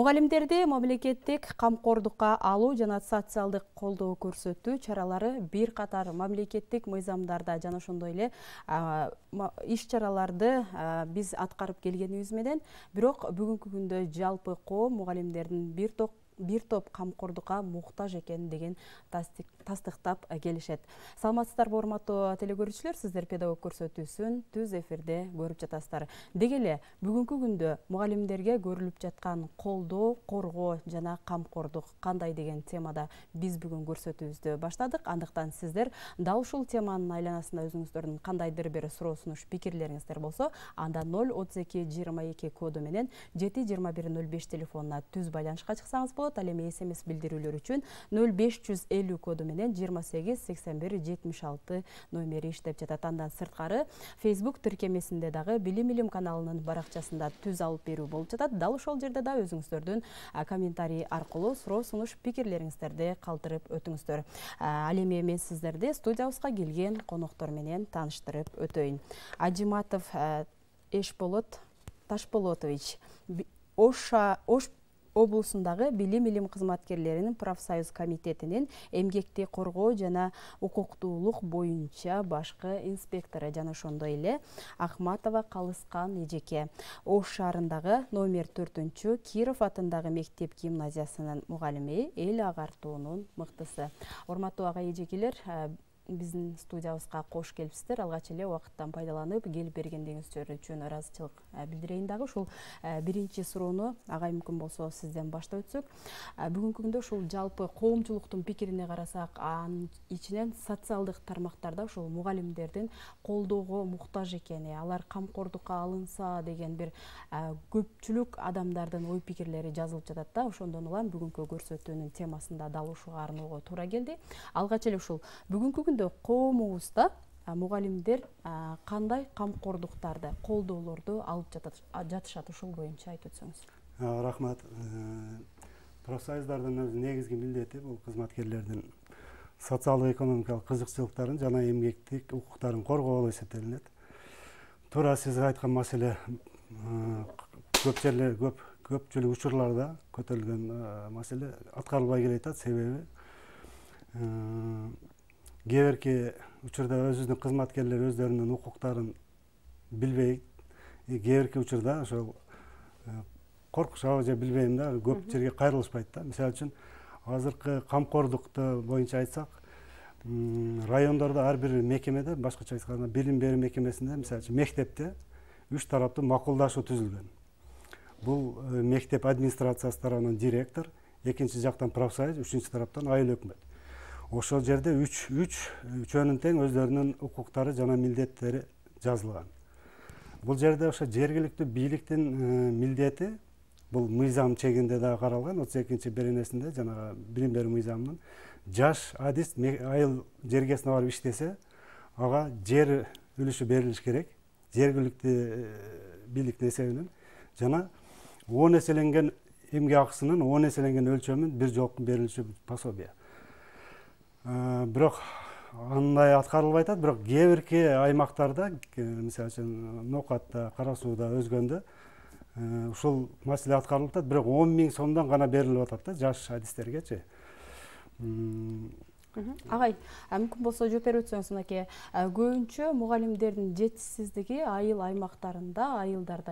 Мугалимдерди мамлекеттик камкордукка алуу жана социалдык колдоо көрсөтүү чаралары бир катар мамлекеттик мыйзамдарда жана ошондой эле иш чараларды биз аткарып келгенибиз менен, бирок бүгүнкү күндө жалпы коом мугалимдердин бир топ камкордукка муктаж экен деген тастыктап келишет. Саламатсыздарбы урматтуу телекөрүүчүлөр, сиздер педагог көрсөтүүсүн түз эфирде көрүп жатасыздар. Деги эле бүгүнкү күндө мугалимдерге көрүлүп жаткан колдоо, коргоо жана камкордук кандай деген темада биз бүгүн көрсөтүүбүздү баштадык. Андыктан сиздер дал ушул теманын айланасында өзүңүздөрдүн кандайдыр бир суроо сунуш пикирлериңиздер болсо, анда 03222 коду менен 72105 телефонуна түз байланышка чыксаңыз болот. Ал эми SMS билдирүүлөр үчүн 0550 коду менен 288176 номери иштеп жатат. Андан сырткары Facebook тиркемесинде дагы Билим Илим каналынын баракчасында түз алып берүү болуп жатат. Дал ошол жерде да өзүңүздөрдүн комментарий аркылуу суроо сунуш пикирлериңиздерди калтырып өтүңүздөр. Ал эми мен сиздерди студиябызга келген коноктор менен тааныштырып өтөйүн. Ажиматов Эшболот Ташболотович, Ош облусундагы Билим Илим кызматкерлеринин профсоюз комитетинин эмгекти коргоо жана укуктуулук боюнча башкы инспектору жана ошондой эле Ахматова Калыскан эжеке, Ош шаарындагы номер 4 Киров атындагы мектеп гимназиясынын мугалими, эл агартуунун мыктысы. Урматтуу ага эжекелер, биздин студиябызга кош келипсиздер. Алгач эле убакыттан пайдаланып келип бергендигиңиздер үчүн ыраазычылык билдирейин дагы. Ушул биринчи суроону ага мүмкүн болсо сизден баштап өтсөк. Бүгүнкү күндө ушул жалпы коомчулуктун пикирине карасак, анын ичинен социалдык тармактарда ушул мугалимдердин колдоого муктаж экени, алар камкордукка алынса деген бир көпчүлүк адамдардын ой пикирлери жазылып жатат да. Ошондон улам бүгүнкү көрсөтүүнүн темасында дал ушуга арноого туура келди. Алгач эле ушул бүгүнкү күндө коомубузда мугалимдер кандай камкордуктарды, колдоолорду алып жатышат, ушул боюнча айтып өтсөңүз. Рахмат. Профсоюздардын өз негизги милдети бул кызматкерлердин социалдык экономикалык кызыкчылыктарын жана эмгектик укуктарын коргоо болуп эсептелинет. Туура сиз айткан маселе көпчүлүк учурларда көтөрүлгөн маселе аткарылбай келатат. Себеби кээ бирки учурда өзүбүздүн кызматкерлер өздөрүнүн укуктарын билбейт. Кээ бирки учурда ошол коркушабы же билбейм да, көп жерге кайрылышпайт да. Мисалы үчүн азыркы камкордукту боюнча айтсак, райондордо ар бир мекемеде, башкача айтканда билим берүү мекемесинде, мисалы үчүн мектепте 3 тараптуу макулдашуу түзүлгөн. Бул мектеп администрациясы тарабынан директор, экинчи жактан профсоюз, үчүнчү тараптан айыл өкмөт. Ошол жерде үчөөнүн тең өздөрүнүн укуктары жана милдеттери жазылган. Бул жерде ошо жергиликтүү бийликтин милдети бул мыйзам чегинде да каралган. 32-чи беренесинде жана билим берүү мыйзамынын жаш адис айыл жергесине барып иштесе, ага жер үлүшү берилиш керек. Жергиликтүү бийликтин эсебинен жана 10 эселенген эмгек акысынын 10 эселенген өлчөмүн бир жолку берилиши пособие. Бирок андай аткарылбай атат, бирок кээ бирки аймактарда, мисалы үчүн Нокатта, Кара Сууда, өзгөндө ушул маселе аткарылып атат, бирок 10 000 сомдон гана берилип атат да жаш адистергечи. Агай, мүмкүн болсо жооп берип өтсөңүз, мынакей көбүнчө мугалимдердин жетишсиздиги айыл аймактарында, айылдарда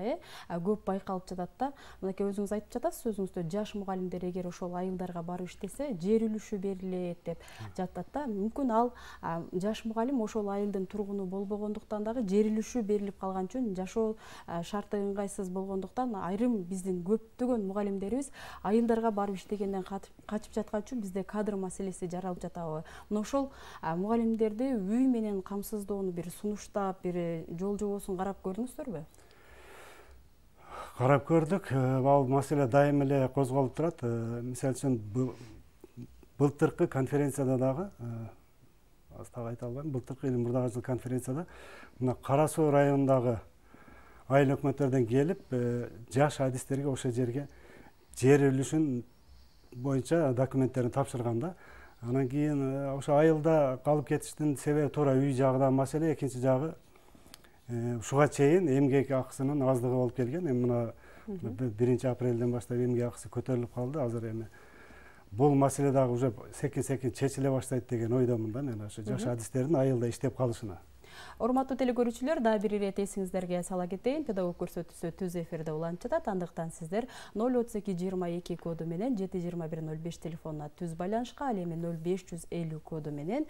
көп байкалып жатат да. Мынакей өзүңүз айтып жатасыз, өзүңүздө жаш мугалимдер эгер ошол айылдарга барып иштесе, жер үлүшү берилет деп жатат да. Мүмкүн ал жаш мугалим ошол айылдын тургуну болбогондуктан дагы жер үлүшү берилип калган үчүн жашоо шарты ыңгайсыз болгондуктан айрым биздин көптөгөн мугалимдерибиз айылдарга барып иштегенден качып жаткан үчүн бизде кадр маселеси жаралып жатат. Мына ошол мугалимдерди үй менен камсыздоону бир сунуштап, бир жол жобосун карап көрдүңүздөрбү? Карап көрдүк. Ал маселе дайым эле козголуп турат. Мисалы үчүн былтыркы конференцияда дагы, так айта албайм, былтыркы или мурдагы жыл конференцияда мына Кара Суу районундагы айыл өкмөттөрдөн келип, жаш адистерге ошол жерге жер үлүшүн боюнча документтерин тапшырган да. Анан кийин ошо айылда калып кетиштин себеби туура үй жагы маселе, экинчи жагы ушуга чейин эмгек акысынын аздыгы болуп келген. Эми мына 1 апрелден баштап эмгек акысы көтөрүлүп калды. Азыр эми бул маселе дагы уже секин чечиле баштайт деген ойдомун да мен, ошо жаш адистердин айылда иштеп калышына. Урматтуу телекөрүүчүлөр, дагы бир ирет эсиңиздерге сала кетейин. Педагог көрсөтүүсү түз эфирде уланып жатат. Андыктан сиздер 03222 коду менен 72105 телефонуна түз байланышка, ал эми 0550 коду менен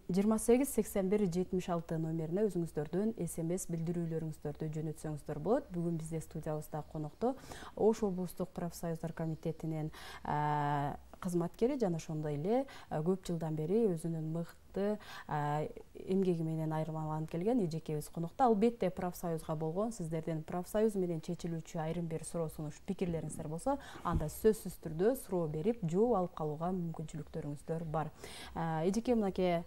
288176 номерине өзүңүздөрдүн СМС билдирүүлөрүңүздөрдү жөнөтсөңүздөр болот. Бүгүн бизде студиябызда конокто Ош облустук профсоюздар комитетинин кызматкери жана ошондой эле көп жылдан бери өзүнүн мыкты эмгеги менен айырмаланып келген эжекебиз конокто. Албетте профсоюзга болгон сиздердин профсоюз менен чечилүүчү айрым бир суроо сунуш пикирлериңиздер болсо, анда сөзсүз түрдө суроо берип жооп алып калууга мүмкүнчүлүктөрүңүздөр бар. Эжеке мынакей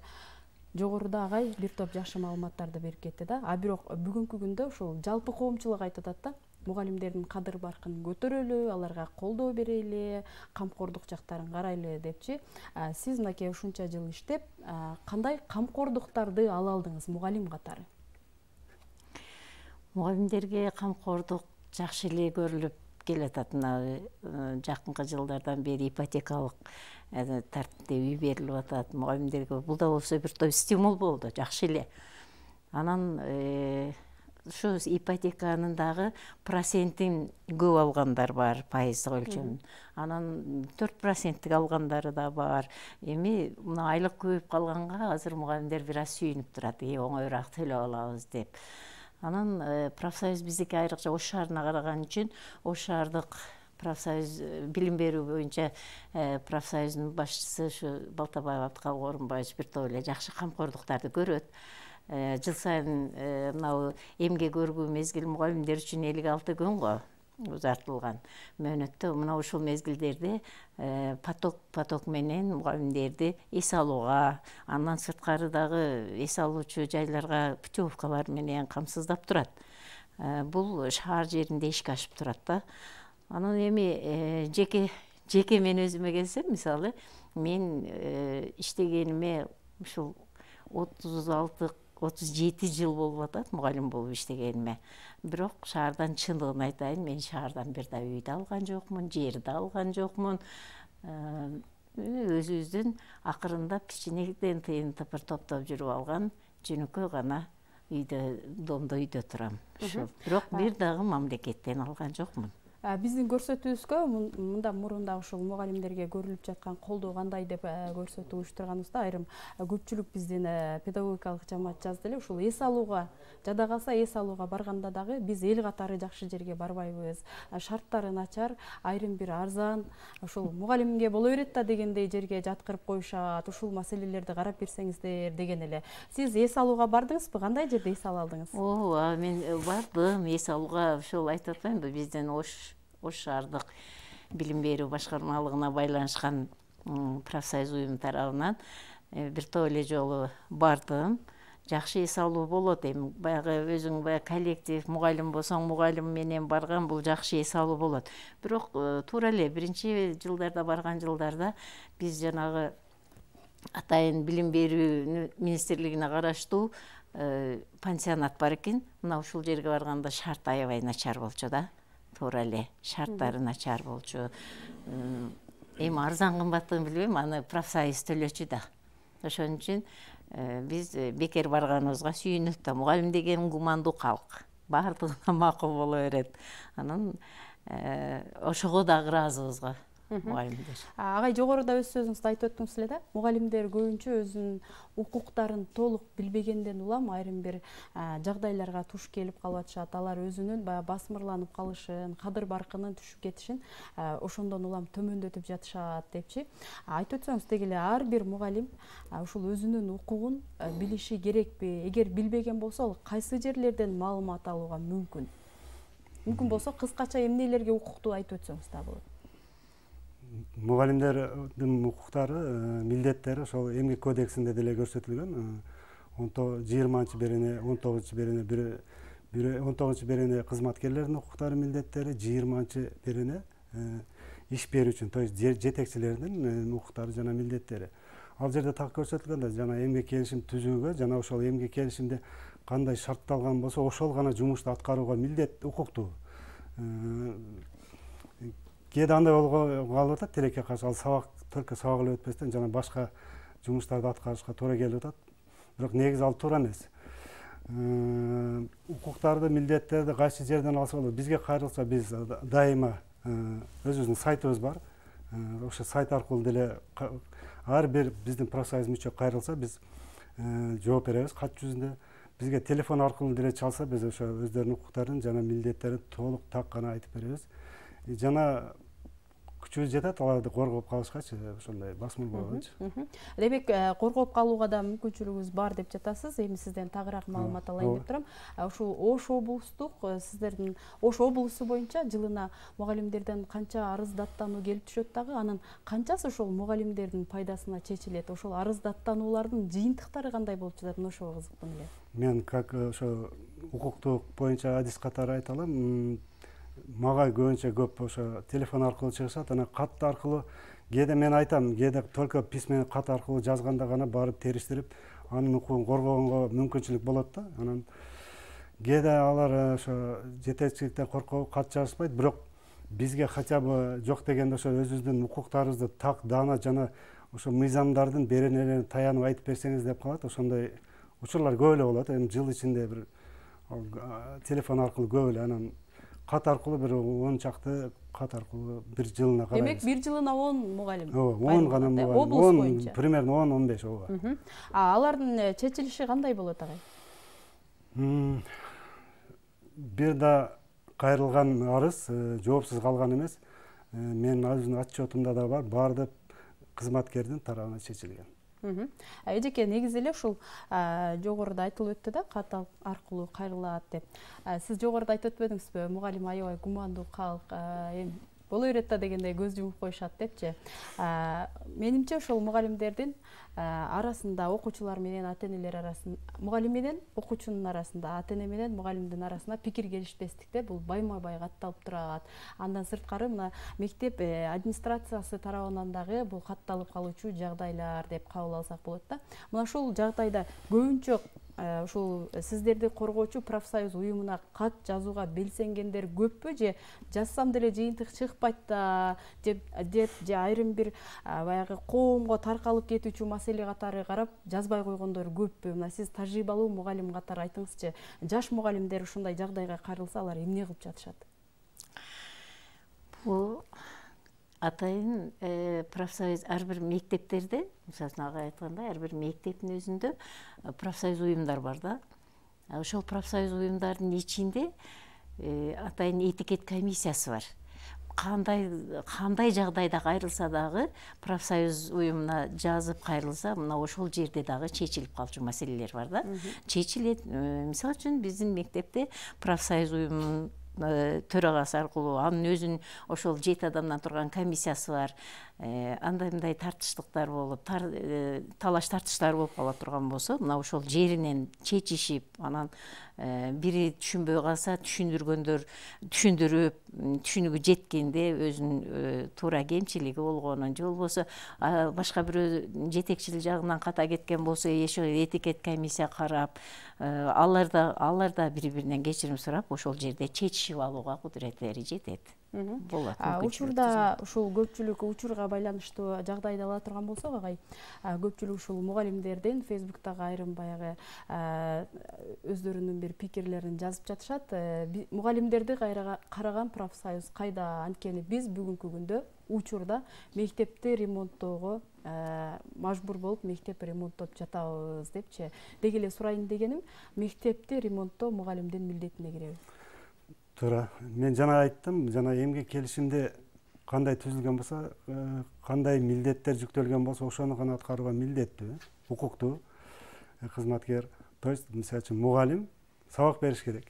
жогоруда агай бир топ жакшы маалыматтарды берип кетти да. А бирок бүгүнкү күндө ушул жалпы коомчулук айтып атат да. Мугалимдердин кадыр баркын көтөрөлү, аларга колдоо берели, камкордук жактарын карайлы депчи. Сиз мынакей ушунча жыл иштеп, кандай камкордуктарды ала алдыңыз мугалим катары? Мугалимдерге камкордук жакшы эле көрүлүп келатат. Жакынкы жылдардан бери ипотекалык тартипте үй берилип атат. Мугалимдерге бул да болсо бир топ стимул болду, жакшы эле. Анан ушу ипотеканын дагы процентин көп алгандар бар, пайыздык өлчөмүн. Анан 4% алгандары да бар. Эми мына айлык көбөйүп калганга азыр мугалимдер бир аз сүйүнүп турат, оңоюраак төлөп алабыз деп. Анан профсоюз биздики айрыкча Ош шаарына караган үчүн Ош шаардык профсоюз билим берүү боюнча профсоюздун башчысы ушу Балтабаев Абдыкалык Орунбаевич бир топ эле жакшы камкордуктарды көрөт. Жыл сайын мынау эмгек өргүү мезгил мугалимдер үчүн 56 күн го узартылган мөөнөттө. Мына ушул мезгилдерде поток менен мугалимдерди эс алууга, андан сырткары дагы эс алуучу жайларга путевкалар менен камсыздап турат. Бул шаар жеринде ишке ашып турат да. Анан эми жеке мен өзүмө келсем, мисалы, мен иштегениме ушул 36-37 жыл болуп атат мугалим болуп иштегениме. Бирок шаардан чындыгын айтайын, мен шаардан бир да үйдү алган жокмун, жерди алган жокмун. Өзүбүздүн акырындап кичинекейден тыйын-тыпыр топтоп жүрүп алган жөнөкөй гана домдо үйдө турам. Бирок бир дагы мамлекеттен алган жокмун. Биздин көрсөтүүбүзгө мындан мурун да ушул мугалимдерге көрүлүп жаткан колдоо кандай деп көрсөтүү уюштурганыбызда айрым көпчүлүк биздин педагогикалык жамаат жазды эле. Ушул эс алууга, жада калса эс алууга барганда дагы биз эл катары жакшы жерге барбайбыз. Шарттары начар, айрым бир арзан, ушул мугалимге боло берет да дегендей жерге жаткырып коюшат. Ушул маселелерди карап берсеңиздер деген эле. Сиз эс алууга бардыңызбы? Кандай жерде эс ала алдыңыз? Мен бардым эс алууга. Ушул айтып атпаймынбы, биздин Ош шаардык билим берүү башкармалыгына байланышкан профсоюз уюм тарабынан бир топ эле жолу бардым. Жакшы эс алуу болот. Эми баягы өзүң коллектив мугалим болсоң, мугалим менен барган бул жакшы эс алуу болот. Бирок туура эле биринчи жылдарда барган жылдарда биз жанагы атайын билим берүү министрлигине караштуу пансионат бар экен. Мына ушул жерге барганда шарт аябай начар болчу да. Туура эле шарттары начар болчу. Эми арзан кымбатын билбейм, аны профсоюз төлөчү да. Ошон үчүн биз бекер барганыбызга сүйүнүп да, мугалим деген гумандуу калк. Бардыгына макул боло берет. Анан ошого дагы ыраазыбыз го. Агай жогоруда өз сөзүңүздү айтып өттүңүз эле да. Мугалимдер көбүнчө өзүнүн укуктарын толук билбегенден улам айрым бир жагдайларга туш келип калып атышат. Алар өзүнүн басмырланып калышын, кадыр баркынын түшүп кетишин ошондон улам төмөндөтүп жатышат депчи. Айтып өтсөңүз деги эле ар бир мугалим ушул өзүнүн укугун билиши керекпи? Эгер билбеген болсо, ал кайсы жерлерден маалымат алууга мүмкүн? Мүмкүн болсо кыскача эмнелерге укуктуу айтып өтсөңүз да болот. Мугалимдердин укуктары, милдеттери ошол эмгек кодексинде деле көрсөтүлгөн. 20-берене, 19-берене 19-берене кызматкерлердин укуктары, милдеттери, 20-берене иш берүүчүнүн, то есть жетекчилердин укуктары жана милдеттери. Ал жерде так көрсөтүлгөн да, жана эмгек келишим түзүүгө, жана ошол эмгек келишимде кандай шартталган болсо, ошол гана жумушту аткарууга милдет, укуктуу. кээде андай калып атат тилекке каршы, ал сабак только сабак эле өтпөстөн жана башка жумуштарды аткарышка туура келип атат. Бирок негизи ал туура эмес. Укуктарды, милдеттерди кайсы жерден алса болот? Бизге кайрылса, биз дайыма өзүбүздүн сайтыбыз бар. Ошо сайт аркылуу деле ар бир биздин профсоюз мүчө кайрылса, биз жооп беребиз кат жүзүндө. Бизге телефон аркылуу деле чалса, биз ошо өздөрүнүн укуктарын жана милдеттерин толук так гана айтып беребиз. Жана күчүбүз жетет аларды коргоп калышкачы, ошондой басмыр болбойчу. Демек, коргоп калууга да мүмкүнчүлүгүбүз бар деп жатасыз. Эми сизден тагыраак маалымат алайын деп турам. Ушул Ош облустук, сиздердин Ош облусу боюнча жылына мугалимдерден канча арыз даттануу келип түшөт дагы? Анын канчасы ошол мугалимдердин пайдасына чечилет? Ошол арыз даттануулардын жыйынтыктары кандай болуп жатат? Ошого кызыктым эле. Мен как ошо укуктук боюнча адис катары айта алам. Мага көбүнчө көп ошо телефон аркылуу чыгышат, анан кат аркылуу кээде мен айтам, кээде только письменный кат аркылуу жазганда гана барып териштирип, анын укугун коргогонго мүмкүнчүлүк болот да. Анан кээде алар ошо жетекчиликтен коркуп кат жазышпайт, бирок бизге хотя бы жок дегенде ошо өзүбүздүн укуктарыбызды так даана жана ошо мыйзамдардын беренелерине таянып айтып берсеңиз деп калат. Ошондой учурлар көп эле болот. Эми жыл ичинде бир телефон аркылуу көп эле, анан кат аркылуу бир 10 чакты кат аркылуу бир жылына карайбыз. Демек, бир жылына 10 мугалим. 10 гана мугалим. Облус боюнча. Примерно 10-15 ооба. Алардын чечилиши кандай болот агай? Бир да кайрылган арыз жоопсуз калган эмес. Менин өзүмдүн отчетумда да бар, баардык кызматкердин тарабынан чечилген. Эжеке, негизи эле ушул жогоруда айтылып өттү да, кат аркылуу кайрылат деп. Сиз жогоруда айтып өтпөдүңүзбү? Мугалим аябай гумандуу калк, боло берет да дегендей көз жумуп коюшат депчи. Менимче ошол мугалимдердин арасында, окуучулар менен ата энелер арасында, мугалим менен окуучунун арасында, ата эне менен мугалимдин арасында пикир келишпестикте бул байма-бай катталып турат. Андан сырткары мына мектеп администрациясы тарабынан дагы бул катталып калуучу жагдайлар деп кабыл алсак болот да. Мына ушул жагдайда көбүнчө ушул сиздерди коргоочу профсоюз уюмуна кат жазууга белсенгендер көппү, же жазсам деле жыйынтык чыкпайт да деп же айрым бир баягы коомго таркалып кетүүчү маселе катары карап жазбай койгондор көппү? Мына сиз тажрыйбалуу мугалим катары айтыңызчы, жаш мугалимдер ушундай жагдайга кайрылса алар эмне кылып жатышат? Бул атайын профсоюз ар бир мектептерде, мисалы агай айткандай, ар бир мектептин өзүндө профсоюз уюмдар бар да. Ошол профсоюз уюмдардын ичинде атайын этикет комиссиясы бар. Кандай жагдайда кайрылса дагы профсоюз уюмуна жазып кайрылса, мына ошол жерде дагы чечилип калчу маселелер бар да. Чечилет. Мисалы үчүн биздин мектепте профсоюз уюмунун төрагасы аркылуу анын өзүнүн ошол 7 адамдан турган комиссиясы бар. Андай мындай тартыштыктар болуп, талаш тартыштар болуп кала турган болсо, мына ошол жеринен чечишип, анан бири түшүнбөй калса түшүндүргөндөр түшүндүрүп, түшүнүгү жеткенде өзүнүн туура кемчилиги болгонун, же болбосо башка бирөө жетекчилик жагынан ката кеткен болсо, ошол этикет комиссия карап, алар да бири-биринен кечирим сурап, ошол жерде чечишип алууга кудуреттери жетет. Учурда ушул көпчүлүк учурга байланыштуу жагдайды ала турган болсок, агай, көпчүлүк ушул мугалимдердин Facebook'тагы айрым баягы өздөрүнүн бир пикирлерин жазып жатышат. Мугалимдерди караган профсоюз кайда? Анткени биз бүгүнкү күндө учурда мектепти ремонттоого мажбур болуп, мектеп ремонттоп жатабыз депчи. Деги эле сурайын дегеним, мектепти ремонттоо мугалимдин милдетине киреби? Туура. Мен жана айттым, жана эмгек келишимде кандай түзүлгөн болсо, кандай милдеттер жүктөлгөн болсо, ошону гана аткарууга милдеттүү, укуктуу кызматкер. То есть, мисалы үчүн мугалим сабак бериш керек.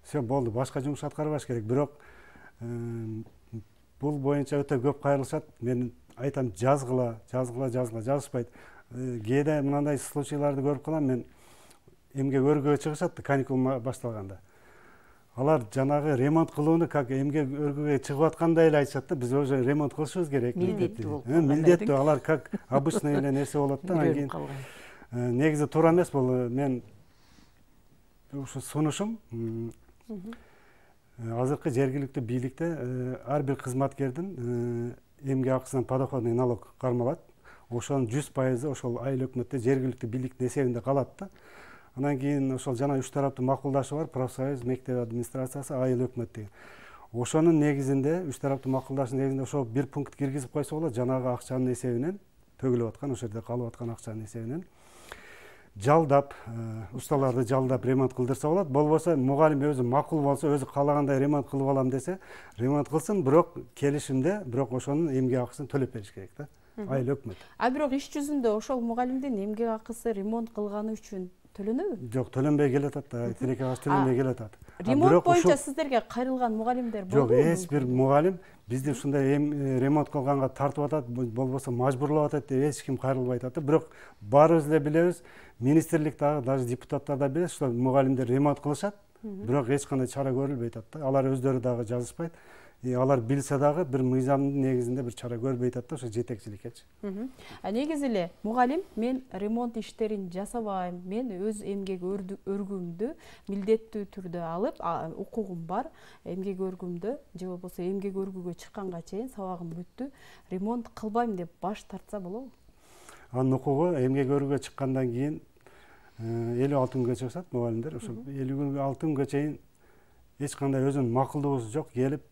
Все болду, башка жумуш аткарбаш керек. Бирок бул боюнча өтө көп кайрылышат. Мен айтам, жазышпайт. Кээде мындай случайларды көрүп калам, мен эмгек өргөгө чыгышат, каникул башталганда. Алар жанагы ремонт кылууну как эмгек өргөгө чыгып аткандай эле айтышат да, биз уже ремонт кылышыбыз керек. Милдеттүү, алар как обычный эле нерсе болот да. Анан кийин негизи туура эмес бул. Мен ушу сунушум азыркы жергиликтүү бийликте ар бир кызматкердин эмгек акысынан подоходный налог кармалат. Ошонун 100% ошол айыл өкмөттө жергиликтүү бийликтин эсебинде калат да. Анан кийин ошол жана үч тараптын макулдашы бар, профсоюз, мектеп администрациясы, айыл өкмөт деген. Ошонун негизинде, үч тараптын макулдашынын негизинде ошол бир пункт киргизип койсо болот, жанагы акчанын эсебинен, төгүлүп аткан, ошол жерде калып аткан акчанын эсебинен жалдап, ustaларды жалдап ремонт кылдырса болот. Болбосо мугалим өзү макул болсо, өзү каалагандай ремонт кылып алам десе, ремонт кылсын, бирок келишимде, бирок ошонун эмгек акысын төлөп бериш керек да. Айыл өкмөт. Бирок иш жүзүндө ошол мугалимдин эмгек акысы ремонт кылганы үчүн төлөнөбү? Жок, төлөнбөй келатат да. Тилекке каршы төлөнбөй келатат. Ремонт боюнча сиздерге кайрылган мугалимдер болду? Жок, эч бир мугалим бизди ушундай ремонт кылганга тартып атат, болбосо мажбурлап атат деп эч ким кайрылбай атат. Бирок баарыбыз эле билебиз, министрлик дагы, даже депутаттар да билет, что мугалимдер ремонт кылышат, бирок эч кандай чара көрүлбөй атат да. Алар өздөрү дагы жазышпайт. Алар билсе дагы бир мыйзамдын негизинде бир чара көрбөй атат да, ошо жетекчиликкечи. Негизи эле мугалим мен ремонт иштерин жасабайм, мен өз эмгек өргүмдү милдеттүү түрдө алып, укугум бар, эмгек өргүмдө же болбосо эмгек өргүүгө чыкканга чейин сабагым бүттү, ремонт кылбайм деп баш тартса болобу? Анын укугу эмгек өргүүгө чыккандан кийин 56 күнгө чыксат мугалимдер. Ошо 56 күнгө чейин эч кандай өзүнүн макулдугусу жок, келип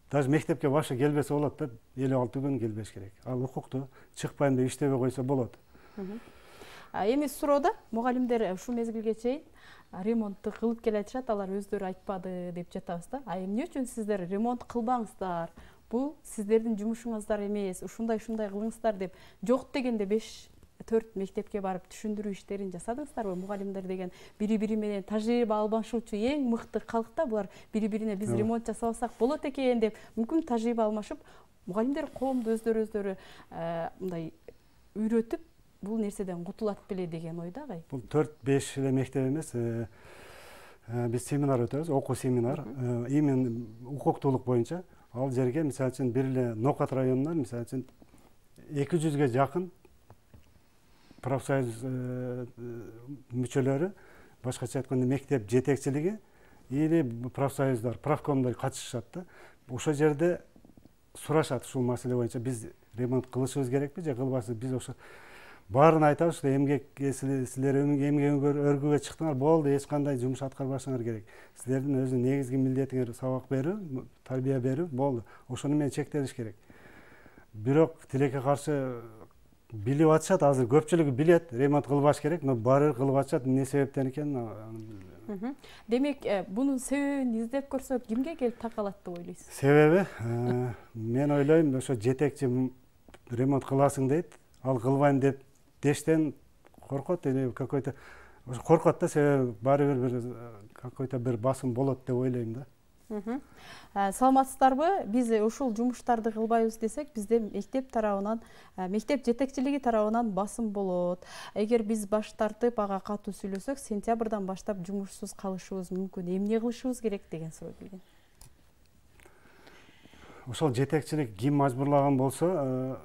даже мектепке башы келбесе болот да, 56 күн келбеш керек. Ал укукту чыкпайм деп иштебей койсо болот. Эми суроода мугалимдер ушул мезгилге чейин ремонтту кылып келатышат, алар өздөрү айтпады деп жатабыз да. Эмне үчүн сиздер ремонт кылбаңыздар? Бул сиздердин жумушуңуздар эмес, ушундай кылыңыздар деп жок дегенде 5-4 мектепке барып түшүндүрүү иштерин жасадыңыздарбы? Мугалимдер деген бири-бири менен тажрыйба алмашуучу эң мыкты калк да, булар бири-бирине биз ремонт жасабасак болот экен деп мүмкүн тажрыйба алмашып, мугалимдер коомду өздөрү мындай үйрөтүп, бул нерседен кутулат беле деген ойдагы. Бул 4-5 эле мектеп эмес, биз семинар өтөбүз, окуу семинар, именно укуктуулук боюнча. Ал жерге мисалы үчүн бир эле Нокат районунан мисалы үчүн 200ге жакын профсоюз мүчөлөрү, башкача айтканда мектеп жетекчилиги или профсоюздар, правкомдор катышышат да. Ошол жерде сурашат ушул маселе боюнча, биз ремонт кылышыбыз керекпи же кылбайсызбы? Биз ошо баарын айтабыз, что эмгек силер эмгек өргүүгө чыктыңар, болду, эч кандай жумуш аткарбашыңар керек. Силердин өзүнүн негизги милдетиңер сабак берүү, тарбия берүү, болду. Ошону менен чектелиш керек. Бирок тилекке каршы билип атышат, азыр көпчүлүгү билет, ремонт кылбаш керек, но баары кылып атышат, эмне себептен экенин. Демек, бунун себебин издеп көрсөк, кимге келип такалат деп ойлойсуз? Себеби, мен ойлойм, ошо жетекчи ремонт кыласың дейт, ал кылбайм деп дештен коркот, или какой-то коркот да, себеби баары бир какой-то бир басым болот деп ойлойм да. Саламатсыздарбы? Биз ушул жумуштарды кылбайбыз десек, бизде мектеп тарабынан, мектеп жетекчилиги тарабынан басым болот. Эгер биз баш тартып ага катуу сүйлөсөк, сентябрдан баштап жумушсуз калышыбыз мүмкүн. Эмне кылышыбыз керек деген суроо келген. Ошол жетекчилик ким мажбурлаган болсо,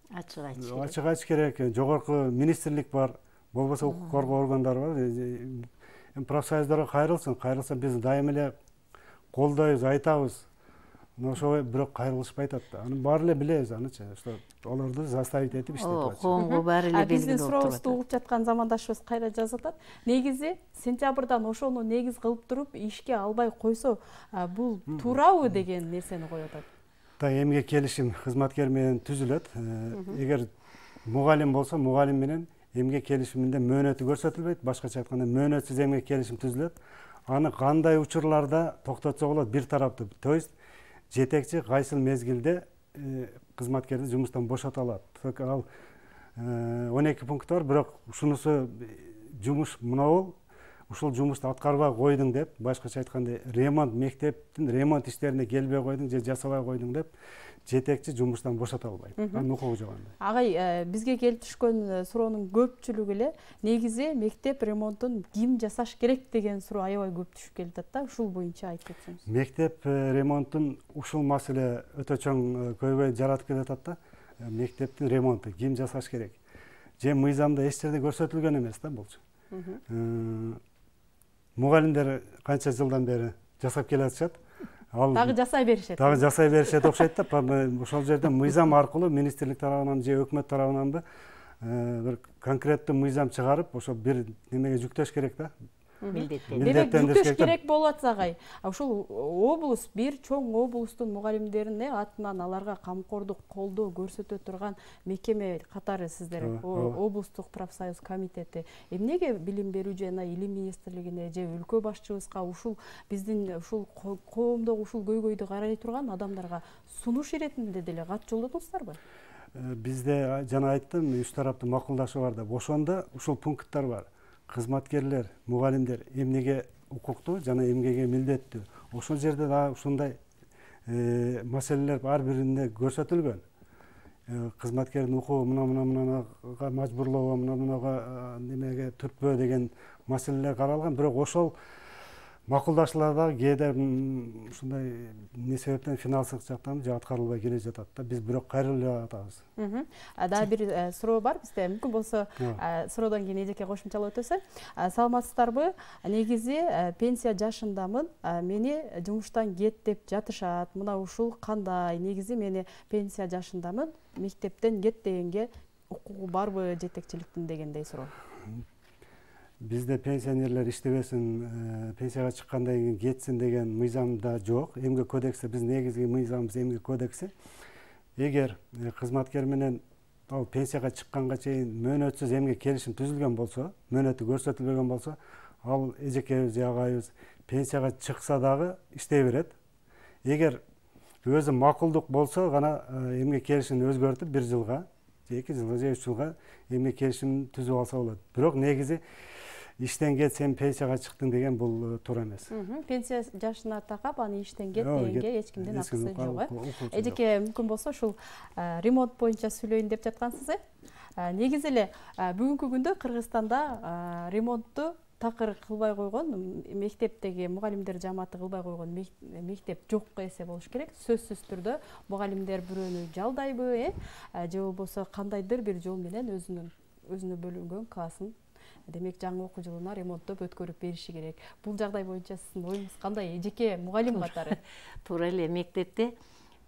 ачык айтыш керек. Жогорку министрлик бар, болбосо укук коргоо органдары бар. Профсоюздарга кайрылса биз дайым эле колдойбуз, айтабыз. Но ошо бирок кайрылышпай атат да. Аны баары эле билебиз анычы, что аларды заставить этип иштетип атышат. Коомго баары эле белгилүү. Биздин сурообузду угуп жаткан замандашыбыз кайра жазып атат. Негизи сентябрдан ошону негиз кылып туруп ишке албай койсо, бул туурабы деген нерсени коюп атат. Эмгек келишим кызматкер менен түзүлөт. Эгер мугалим болсо, мугалим менен эмгек келишиминде мөөнөтү көрсөтүлбөйт, башкача айтканда мөөнөтсүз эмгек келишим түзүлөт. Аны кандай учурларда токтотсо болот, бир тараптуу. То есть жетекчи кайсыл мезгилде кызматкерди жумуштан бошото алат. Ал 12 пункт бар, бирок ушунусу жумуш мынабул, ушул жумушту аткарбай койдуң деп, башкача айтканда ремонт мектептин ремонт иштерине келбей койдуң же жасабай койдуң деп жетекчи жумуштан бошото албайт. Анын укугу жок анда. Агай, бизге келип түшкөн суроонун көпчүлүгү эле негизи мектеп ремонтун ким жасаш керек деген суроо аябай көп түшүп келатат да. Ушул боюнча айтып кетсеңиз. Мектеп ремонтун ушул маселе өтө чоң көйгөй жаратып келатат да. Мектептин ремонту ким жасаш керек? Же мыйзамда эч жерде көрсөтүлгөн эмес да булчу. Мугалимдер канча жылдан бери жасап келатышат. Дагы жасай беришет. Дагы жасай беришет окшойт да. Ошол жерде мыйзам аркылуу министрлик тарабынан же өкмөт тарабынан бир конкреттүү мыйзам чыгарып, ошо бир немеге жүктөш керек да. Демек жүктөш керек болуп атса агай. Ушул облус бир чоң облустун мугалимдерине атынан аларга камкордук колдоо көрсөтө турган мекеме катары сиздер облустук профсоюз комитети эмнеге билим берүү жана илим министрлигине же өлкө башчыбызга ушул биздин ушул коомдогу ушул көйгөйдү карай турган адамдарга сунуш иретинде деле кат жолдодуңуздарбы? Бизде жана айттым, үч тараптын макулдашуу бар деп. Ошондо ушул пункттар бар. Кызматкерлер, мугалимдер эмнеге укуктуу жана эмнеге милдеттүү. Ошол жерде да ушундай маселелер ар биринде көрсөтүлгөн. Кызматкердин укугу мына мажбурлоо, мынага немеге түртпөө деген маселелер каралган. Бирок ошол макулдашууларда кээде ушундай эмне себептен финансылык жактан же аткарылбай келе жатат да. Биз бирок кайрылып атабыз. Дагы бир суроо бар бизде. Мүмкүн болсо суроодон кийин эжеке кошумчалап өтөсүң. Саламатсыздарбы? Негизи пенсия жашындамын. Мени жумуштан кет деп жатышат. Мына ушул кандай? Негизи мени пенсия жашындамын. Мектептен кет дегенге укугу барбы жетекчиликтин дегендей суроо. Бизде пенсионерлер иштебесин, пенсияга чыккандан кийин кетсин деген мыйзам да жок. Эмгек кодекси, биздин негизги мыйзамыбыз эмгек кодекси. Эгер кызматкер менен ал пенсияга чыкканга чейин мөөнөтсүз эмгек келишим түзүлгөн болсо, мөөнөтү көрсөтүлбөгөн болсо, ал эжекебиз же агайыбыз пенсияга чыкса дагы иштей берет. Эгер өзү макулдук болсо гана эмгек келишимин өзгөртүп 1 жылга, же 2 жылга, же 3 жылга эмгек келишим түзүп алса болот. Бирок негизи иштен кет, сен пенсияга чыктың деген бул туура эмес. Пенсия жашына такап, аны иштен кет дегенге эч кимдин акысы жок. Эжеке мүмкүн болсо ушул ремонт боюнча сүйлөйүн деп жаткансыз. Негизи эле бүгүнкү күндө Кыргызстанда ремонтту такыр кылбай койгон, мектептеги мугалимдер жамааты кылбай койгон мектеп жок эсе болуш керек. Сөзсүз түрдө мугалимдер бирөөнү жалдайбы, же болбосо кандайдыр бир жол менен өзүнө бөлүнгөн классын демек жаңы окуу жылына ремонттоп өткөрүп бериши керек. Бул жагдай боюнча сиздин оюңуз кандай? Эжеке мугалим катары. Туура эле, мектепте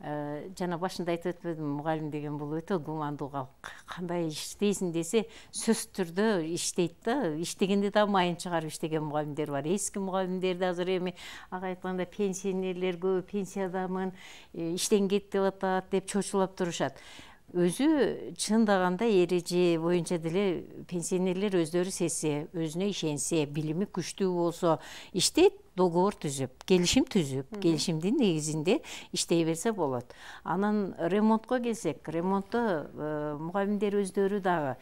жана башында айтып өтпөдүм, мугалим деген бул өтө гумандуу калк. Кандай иштейсиң десе, сөзсүз түрдө иштейт да. Иштегенде да майын чыгарып иштеген мугалимдер бар. Эски мугалимдерди азыр эми ага айтканда пенсионерлер көп, пенсиядамын, иштен кет деп атат деп чочулап турушат. Өзү чындаганда эреже боюнча деле пенсионерлер өздөрү сезсе, өзүнө ишенсе, билими күчтүү болсо, иштейт, договор түзүп, келишим түзүп, келишимдин негизинде иштей берсе болот. Анан ремонтко келсек, ремонтто мугалимдер өздөрү дагы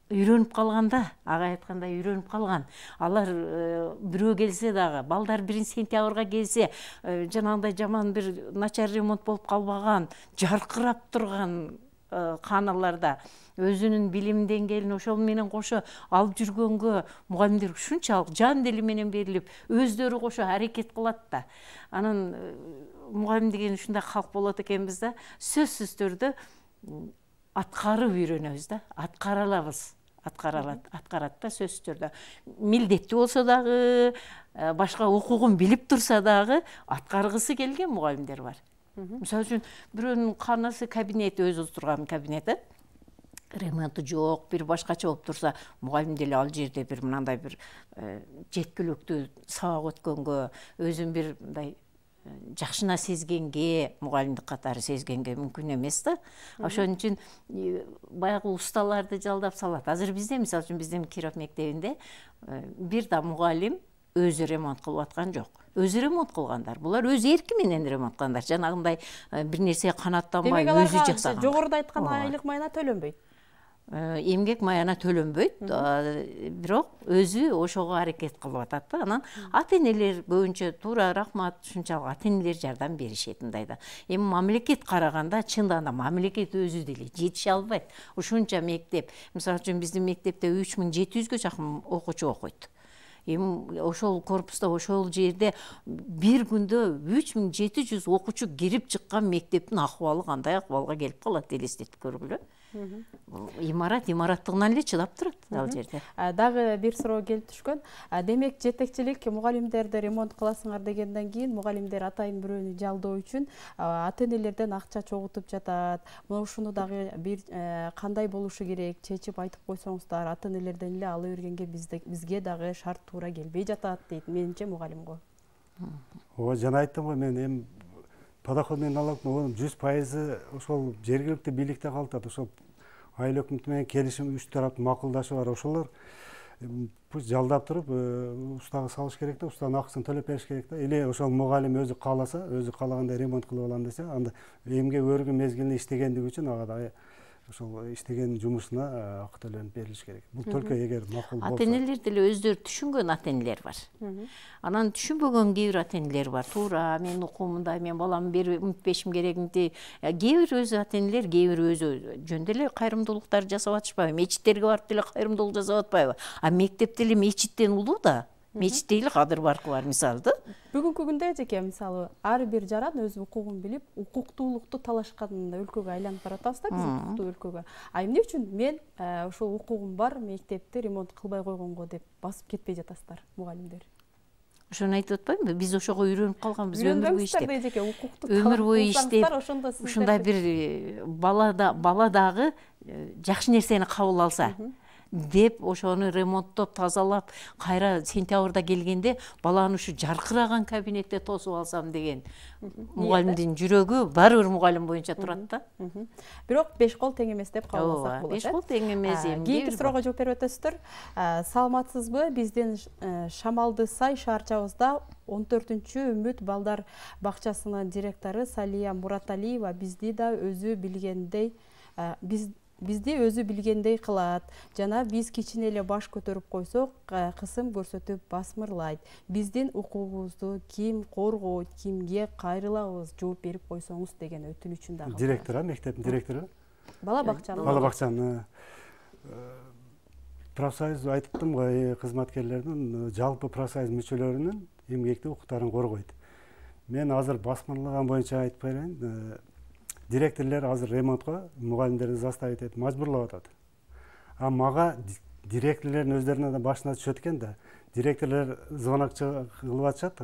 үйрөнүп калганда, ага айткандай үйрөнүп калган. Алар бирөө келсе дагы, балдар 1 сентябрга келсе, жанагындай жаман бир начар ремонт болуп калбаган, жаркырап турган каналарда өзүнүн билим деңгээлин ошол менен кошо алып жүргөнгө мугалимдер ушунчалык жан дили менен берилип, өздөрү кошо аракет кылат да. Анан мугалим деген ушундай калк болот экенбиз да. Сөзсүз түрдө аткарып үйрөнөбүз да. Аткара алабыз. Аткарат да сөзсүз түрдө. Милдеттүү болсо дагы, башка укугун билип турса дагы аткаргысы келген мугалимдер бар. Мисалы үчүн бирөөнүн канасы кабинети, өзү турган кабинети ремонту жок, бир башкача болуп турса, мугалим деле ал жерде бир мындай бир жеткиликтүү сабак өткөнгө, өзүн бир мындай жакшына сезгенге, мугалимдик катары сезгенге мүмкүн эмес да. Ошон үчүн баягы усталарды жалдап салат. Азыр бизде, мисалы үчүн биздин Киров мектебинде бир да мугалим өзү ремонт кылып аткан жок. Өзү ремонт кылгандар. Булар өз эрки менен ремонт кылгандар. Жанагындай бир нерсе канаттанбай өзү жасаган. Жогоруда айткан айлык майына төлөнбөйт. Эмгек майына төлөнбөйт, бирок өзү ошого аракет кылып атат да. Анан ата-энелер көбүнчө туура рахмат, ушунчалык ата-энелер жардам беришет мындайда. Эми мамлекет караганда чындагында мамлекет өзү деле жетише албайт. Ушунча мектеп, мисалы үчүн биздин мектепте 3700гө жакын окуучу окуйт. Эми ошол корпуста, ошол жерде бир күндө 3700 окуучу кирип чыккан мектептин акыбалы кандай акыбалга келип калат, элестетип көргүлө. имараттыгынан эле чыдап турат ал жерде. Дагы бир суроо келип түшкөн. Демек жетекчилик мугалимдерди ремонт кыласыңар дегенден кийин мугалимдер атайын бирөөнү жалдоо үчүн ата энелерден акча чогултуп жатат. Мына ушуну дагы бир кандай болушу керек чечип айтып койсоңуздар, ата энелерден эле ала бергенге бизге дагы шарт туура келбей жатат дейт. Менимче мугалим го. Ооба, жана айттым го, мен эми подоходный налогдун онун 100% ошол жергиликтүү бийликте калтат. Ошол айыл өкмөтү менен келишим, үч тараптын макулдашы бар. Ошолор жалдап туруп устага салыш керек да, устанын акысын төлөп бериш керек да. Или ошол мугалим өзү кааласа, өзү каалагандай ремонт кылып алам десе, анда эмгек өргү мезгилинде иштегендиги үчүн ага да ошол иштеген жумушуна акы төлөнүп берилиш керек. Бул только эгер макул болсо. Ата энелер деле өздөрү түшүнгөн ата энелер бар. Анан түшүнбөгөн кээ бир ата энелер бар. Туура, мен укуумундай, мен баламды берип үмүтпешим керегинти. Кээ бир өзү ата энелер, кээ бир өзү жөн деле кайрымдуулуктар жасап атышпайбы? Мечиттерге барып деле кайрымдуулук жасап атпайбы? А мектепте эле мечиттен улуу да. Мечитте эле кадыр баркы бар мисалы да. Бүгүнкү күндө эжеке мисалы ар бир жаран өз укугун билип, укуктуулукту талашкан өлкөгө айланып баратабыз да, биз укуктуу өлкөгө. А эмне үчүн мен ошол укугум бар, мектепти ремонт кылбай койгонго деп басып кетпей жатасыздар мугалимдер? Ошону айтып атпаймынбы? Биз ошого үйрөнүп калганбыз өмүр бою иштеп. Эжеке укукту өмүр бою иштеп, ушундай бир бала дагы жакшы нерсени кабыл алса деп ошону ремонттоп тазалап кайра сентябрда келгенде баланы ушу жаркыраган кабинетте тосуп алсам деген мугалимдин жүрөгү баары бир мугалим боюнча турат да. Бирок 5 кол тең эмес деп кабыл алсак болот. 5 кол тең эмес. Кийинки суроого жооп берип өтөсүздөр. Саламатсызбы? Биздин Шамалды Сай шаарчабызда 14-Үмүт балдар бакчасынын директору Салия Мураталиева бизди өзү билгендей кылат. Жана биз кичине эле баш көтөрүп койсок, кысым көрсөтүп басмырлайт. Биздин укугубузду ким коргойт, кимге кайрылабыз, жооп берип койсоңуз деген өтүнүчүн дагы. Директор, мектептин директору? Бала бакчанын. Бала бакчанын профсоюз айттым го, кызматкерлердин жалпы профсоюз мүчөлөрүнүн эмгектик укуктарын коргойт. Мен азыр басмырлаган боюнча айтып берейин. Директорлер азыр ремонтко мугалимдерди заставить этип мажбурлап атат. А мага директорлердин өздөрүнө да башына түшөт экен да. Директорлор звонокчу кылып атышат,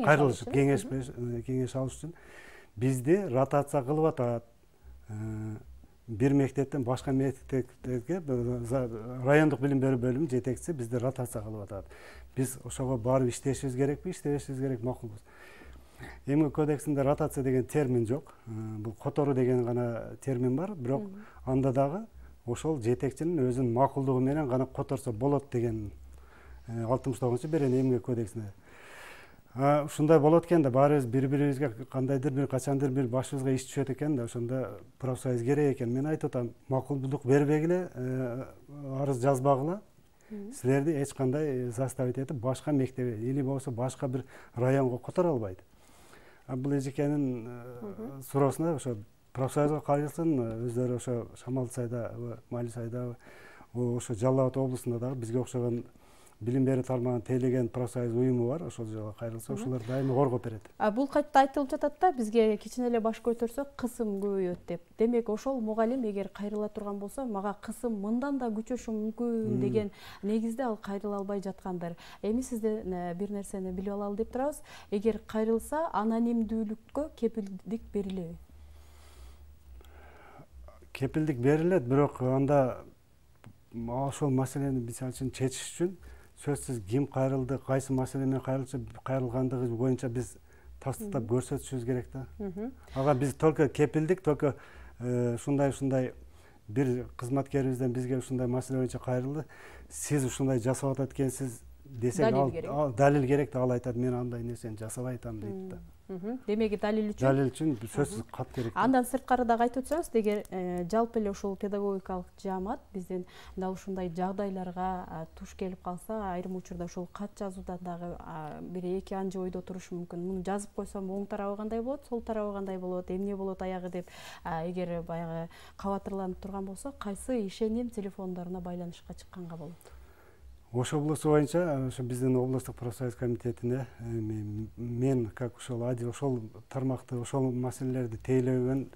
кайрылышып, кеңеш алыш үчүн бизди ротация кылып атат. Бир мектептен башка мектепке райондук билим берүү бөлүмүнүн жетекчиси бизди ротация кылып атат. Биз ошого барып иштешибиз керекпи? Иштешибиз керек, макулбуз. Эмгек кодексинде ротация деген термин жок. Бул которуу деген гана термин бар, бирок анда дагы ошол жетекчинин өзүнүн макулдугу менен гана которсо болот деген 69-берен эмгек кодексинде. Ушундай болот экен да, баарыбыз бири-бирибизге кандайдыр бир качандыр бир башыбызга иш түшөт экен да, ошондо профсоюз керек экен. Мен айтып атам, макулдук бербегиле, арыз жазбагыла. Силерди эч кандай заставить этип башка мектепке или болбосо башка бир районго которо албайт. Бул эжекенин суроосуна ошо профсоюзга кайрылсын, өздөрү ошо Шамал Сайда, Мали Сайда, ошо Жалал Абад облусунда дагы бизге окшогон билим берүү тармагын тейлеген профсоюз уюму бар, ошол жерге кайрылса, ошолор дайыма коргоп берет. Бул кайтта айтылып жатат да, бизге кичине эле баш көтөрсөк кысым көбөйөт деп. Демек ошол мугалим эгер кайрыла турган болсо, мага кысым мындан да күчөшү мүмкүн деген негизде ал кайрыла албай жаткандыр. Эми сизден бир нерсени билип алалы деп турабыз. Эгер кайрылса, анонимдүүлүккө кепилдик берилеби? Кепилдик берилет, бирок анда ошол маселени биз үчүн чечиш үчүн сөзсүз ким кайрылды, кайсы маселе менен кайрылгандыгы боюнча биз тастыктап көрсөтүшүбүз керек да. Ага биз только кепилдик, только ушундай бир кызматкерибизден бизге ушундай маселе боюнча кайрылды, сиз ушундай жасап атат экенсиз десек, далил керек да, ал айтат, мен андай нерсени жасабай атам дейт да. Демек далил үчүн сөзсүз кат керек. Андан сырткары дагы айтып өтсөңүз, эгер жалпы эле ушул педагогикалык жаамат бизден дал ушундай жагдайларга туш келип калса, айрым учурда ушул кат жазууда дагы бир эки анжы ойдо турушу мүмкүн. Муну жазып койсом оң тарабы кандай болот, сол тарабы кандай болот, эмне болот аягы деп эгер баягы кабатырланып турган болсо, кайсы ишеним телефондоруна байланышка чыкканга болот? Ошо облусу боюнча, ошо биздин облустук профсоюз комитетине мен как ошол отдел, ошол тармакты, ошол маселелерди тейлеген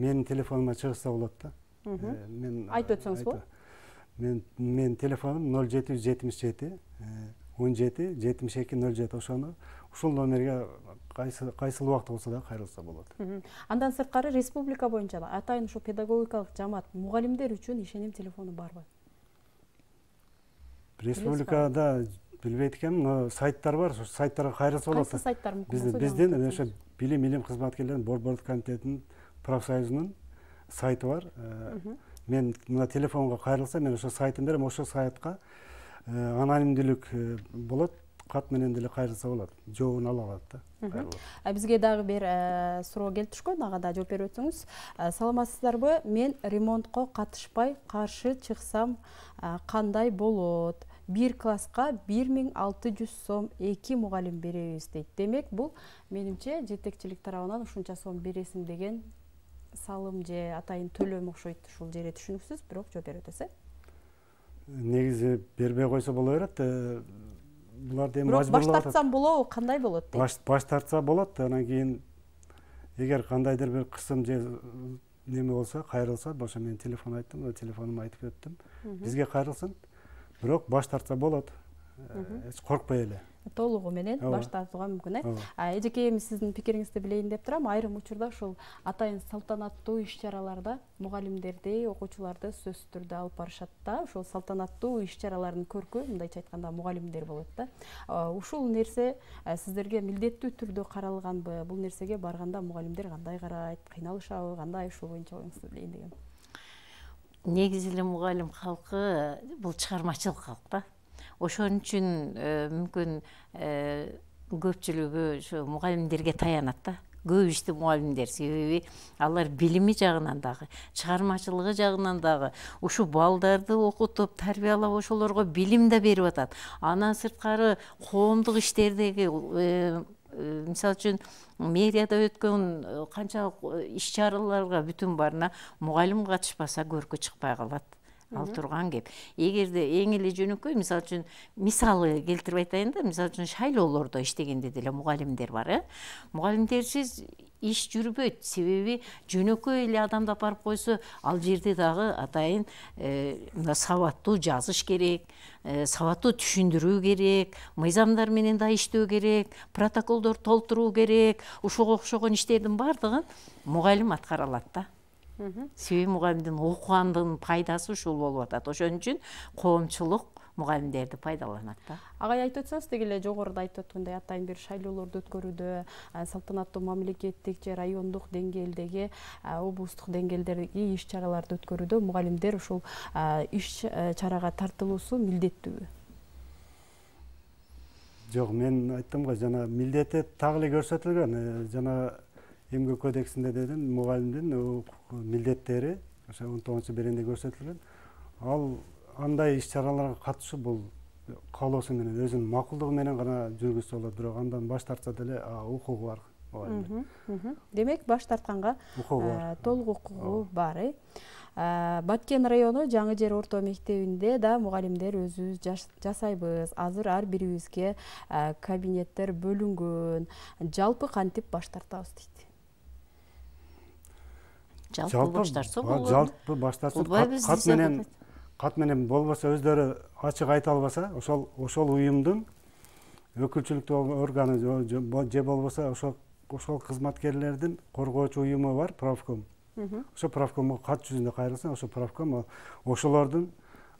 менин телефонума чыгышса болот да. Айтып өтсөңүз болот. Менин телефонум 0777 17 72 07 ошону ушул номерге кайсыл убакыт болсо да кайрылса болот. Андан сырткары республика боюнча атайын ушу педагогикалык жамаат мугалимдер үчүн ишеним телефону барбы? Республикада билбейт экенмин, но сайттар бар, ошо сайттарга кайрылса болот. Кайсы сайттар Биздин ошо билим кызматкерлеринин борбордук комитетинин профсоюзунун сайты бар. Мен мына телефонго кайрылса, мен ошо сайтын берем, ошо сайтка анонимдүүлүк болот, кат менен деле кайрылса болот. Жообун ала алат да. Бизге дагы бир суроо келип түшкөн, ага да жооп берип өтсөңүз. Саламатсыздарбы? Мен ремонтко катышпай каршы чыксам кандай болот? Bir класска 1600 сом 2 мугалим беребиз дейт. Демек, бул менимче жетекчилик тарабынан ушунча сом бересиң деген салым же атайын төлөм окшойт. Ушул жери түшүнүксүз, бирок жооп берип өтөсү. Негизи бербей койсо боло берет. Буларды эми мажбурлап. Баш тартсам болобу, кандай болот дейт? Баш тартса болот, анан кийин эгер кандайдыр бир кысым же неме болсо, кайрылса, ошо мен телефон айттым, телефонумду айтып өттүм. Бизге кайрылсын. Бирок баш тартса болот. Эч коркпой эле. Толугу менен баш тартууга мүмкүн, Эжекейим, сиздин пикириңизди билейин деп турам. Айрым учурда ушул атайын салтанаттуу иш-чараларда мугалимдерди, окуучуларды сөзсүз түрдө алып барышат да. Ушул салтанаттуу иш-чаралардын көркү, мындайча айтканда, мугалимдер болот да. Ушул нерсе сиздерге милдеттүү түрдө каралганбы? Бул нерсеге барганда мугалимдер кандай карайт, кыйналышабы, кандай? Ушул боюнча оюңузду билейин дегем. Негизи эле мугалим калкы бул чыгармачыл калк да. Ошон үчүн мүмкүн көпчүлүгү ошо мугалимдерге таянат да. Көп ишти мугалимдер, себеби алар билими жагынан дагы, чыгармачылыгы жагынан дагы ушу балдарды окутуп, тарбиялап ошолорго билим да берип атат. Андан сырткары коомдук иштердеги мисалы үчүн мэрияда өткөн канчалык иш-чараларга бүтүн барына мугалим катышпаса көркү чыкпай калат. Ал турган кеп. Эгерде эң эле жөнөкөй, мисалы үчүн мисалы келтирип айтайын да, мисалы үчүн шайлоолордо иштегенде деле мугалимдер бар, Мугалимдерсиз иш жүрбөйт, себеби жөнөкөй эле адамды апарып койсо, ал жерде дагы атайын сабаттуу жазыш керек, сабаттуу түшүндүрүү керек, мыйзамдар менен да иштөө керек, протоколдор толтуруу керек. Ушуга окшогон иштердин баардыгын мугалим аткара алат да. Себеби мугалимдин окугандын пайдасы ушул болуп атат. Ошон үчүн коомчулук мугалимдерди пайдаланат да. Агай айтып өтсөңүз, деги эле жогоруда айтып өткөндөй атайын бир шайлоолорду өткөрүүдө, салтанаттуу мамлекеттик же райондук деңгээлдеги, облустук деңгээлдеги иш-чараларды өткөрүүдө мугалимдер ушул иш-чарага тартылуусу милдеттүүбү? Жок, мен айттым го, жана милдети так эле көрсөтүлгөн. Жана Эмгек кодексинде дедим, мугалимдин милдеттери ошо 19-беренде көрсөтүлгөн. Ал андай иш-чараларга катышуу бул каалоосу менен, өзүнүн макулдугу менен гана жүргүзсө болот, бирок андан баш тартса деле укугу бар мугалимдин. Демек, баш тартканга толук укугу бар. Баткен району Жаңы Жер орто мектебинде да мугалимдер өзүбүз жасайбыз. Азыр ар бирибизге кабинеттер бөлүнгөн. Жалпы кантип баш тартабыз дейт? Жалпы баш тартса болот. Жалпы баш тартса, кат менен болбосо, өздөрү ачык айта албаса, ошол уюмдун өкүлчүлүктүү органы же болбосо ошол кызматкерлердин коргоочу уюму бар, правком. Ошо правкомго кат жүзүндө кайрылса, ошо правком ошолордун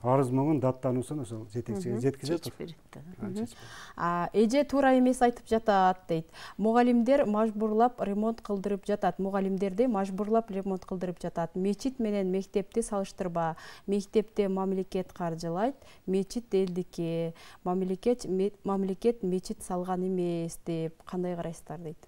арыз муңун даттануусун ошол жетекчиге жеткизет. Эже туура эмес айтып жатат дейт. Мугалимдер мажбурлап ремонт кылдырып жатат. Мугалимдерди мажбурлап ремонт кылдырып жатат. Мечит менен мектепти салыштырба. Мектепте мамлекет каржылайт, мечит элдики. Мамлекет мечит салган эмес деп кандай карайсыздар дейт.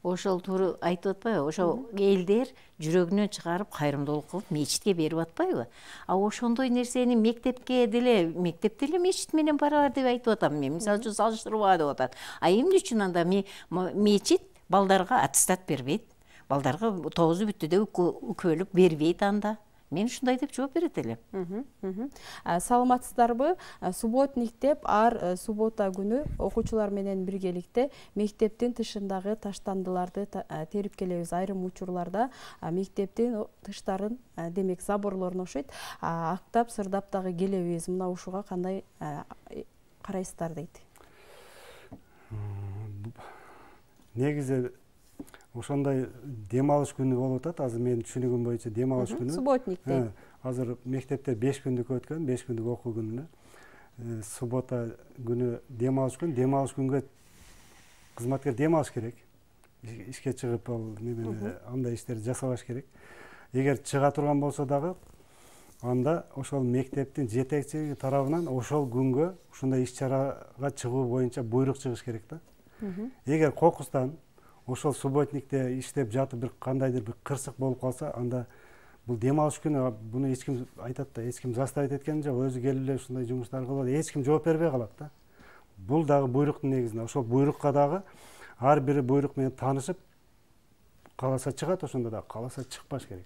Ошол туура айтып атпайбы? Ошол элдер жүрөгүнөн чыгарып кайрымдуулук кылып мечитке берип атпайбы? Ошондой нерсени мектепте деле мечит менен барабар деп айтып атам мен. Мисалы үчүн салыштырууга деп атат. Эмне үчүн анда мечит балдарга аттестат бербейт? Балдарга 9 бүттү деп үкөлүп бербейт анда. Мен ушундай деп жооп берет элем. Саламатсыздарбы? Субботник деп ар суббота күнү окуучулар менен биргеликте мектептин тышындагы таштандыларды терип келебиз. Айрым учурларда мектептин тыштарын, демек заборлорун окшойт, актап, сырдап дагы келебиз. Мына ушуга кандай карайсыздар дейт. Негизи ошондой дем алыш күнү болуп атат. Азыр менин түшүнүгүм боюнча дем алыш күнү. Субботникте. Азыр мектепте 5 күндүк өткөн, 5 күндүк окуу күнүнө. Суббота күнү дем алыш күн. Дем алыш күнгө кызматкер дем алыш керек. Ишке чыгып, ал немени андай иштерди жасабаш керек. Эгер чыга турган болсо дагы, анда ошол мектептин жетекчилиги тарабынан ошол күнгө ушундай иш-чарага чыгуу боюнча буйрук чыгыш керек да. Эгер кокустан ошол субботникте иштеп жатып бир кандайдыр бир кырсык болуп калса, анда бул дем алыш күнү, буну эч ким айтат да, эч ким заставить эткен жок, өзү келип эле ушундай жумуштар кылып, эч ким жооп бербей калат да. Бул дагы буйруктун негизинде. Ошол буйрукка дагы ар бири буйрук менен таанышып, кааласа чыгат, ошондо да кааласа чыкпаш керек.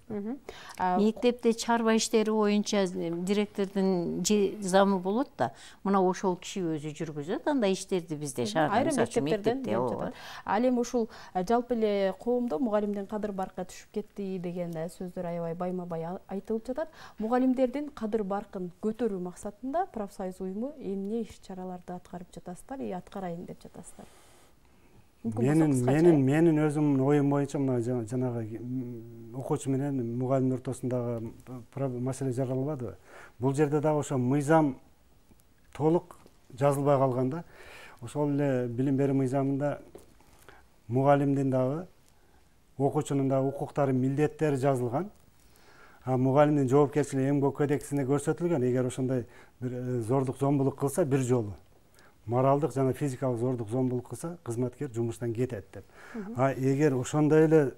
Мектепте чарба иштери боюнча директордун замы болот да. Мына ошол киши өзү жүргүзөт андай иштерди бизде шаарда. Айрым мектептерден ал эми ушул жалпы эле коомдо мугалимдин кадыр баркы түшүп кетти деген сөздөр аябай байма-бай айтылып жатат. Мугалимдердин кадыр баркын көтөрүү максатында профсоюз уюму эмне иш-чараларды аткарып жатасыздар, аткарайын деп жатасыздар? Менин өзүмдүн оюм боюнча мына жанагы окуучу менен мугалимдин ортосундагы маселе жаралбадыбы? Бул жерде дагы ошо мыйзам толук жазылбай калган да. Ошол эле билим берүү мыйзамында мугалимдин дагы, окуучунун дагы укуктары, милдеттери жазылган. Мугалимдин жоопкерчилиги эмгек кодексинде көрсөтүлгөн. Эгер ошондой бир зордук, зомбулук кылса, бир жолу моралдык жана физикалык зордук, зомбулук кылса, кызматкер жумуштан кетет деп. Эгер ошондой эле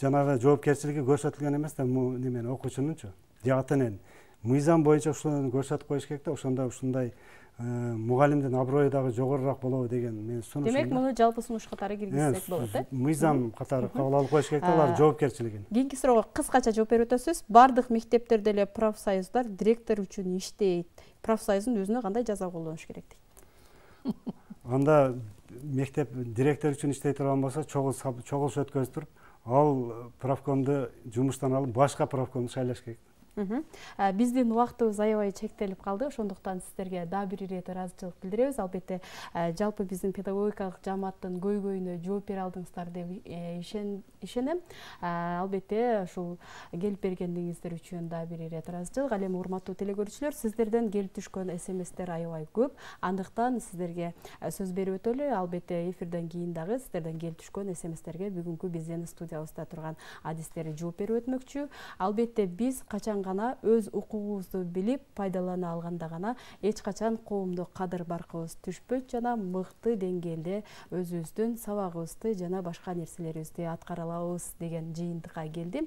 жанагы жоопкерчилиги көрсөтүлгөн эмес да, немени окуучунунчу, же ата-эненин мыйзам боюнча ушуну көрсөтүп коюш керек да, ошондо ушундай мугалимдин аброю дагы жогорураак болобу деген менин сунушум. Демек, муну жалпы сунуш катары киргизсек болот, мыйзам катары кабыл алып коюш керек да, алар жоопкерчилигин. Кийинки суроого кыскача жооп берип өтөсүз. Бардык мектептерде эле профсоюздар директор үчүн иштейт. Профсоюздун өзүнө кандай жаза колдонуш керек дейт? Анда мектеп директор үчүн иштей турган болсо, чогулуш өткөзүп туруп, ал профкомду жумуштан алып, башка профкомду шайлаш керек. Биздин убактыбыз аябай чектелип калды, ошондуктан сиздерге дагы бир ирет ыраазычылык билдиребиз. Албетте, жалпы биздин педагогикалык жааматтын көйгөйүнө жооп бере алдыңыздар деп ишенем. Албетте, ушул келип бергендигиңиздер үчүн дагы бир ирет ыраазычылык. Ал эми урматтуу телекөрүүчүлөр, сиздерден келип түшкөн СМСтер аябай көп. Андыктан сиздерге сөз берип өтөлү. Албетте, эфирден кийин дагы сиздерден келип түшкөн СМСтерге бүгүнкү биздин студиябызда турган адистер жооп берип өтмөкчү. Албетте, биз качан гана өз укугубузду билип пайдалана алганда гана эч качан коомдо кадыр баркыбыз түшпөйт жана мыкты деңгээлде өзүбүздүн сабагыбызды жана башка нерселерибизди аткара алабыз деген жыйынтыкка келдим.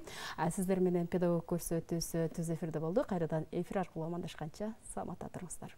Сиздер менен педагог көрсөтүүсү түз эфирде болду. Кайрадан эфир аркылуу амандашканча саламатта туруңуздар.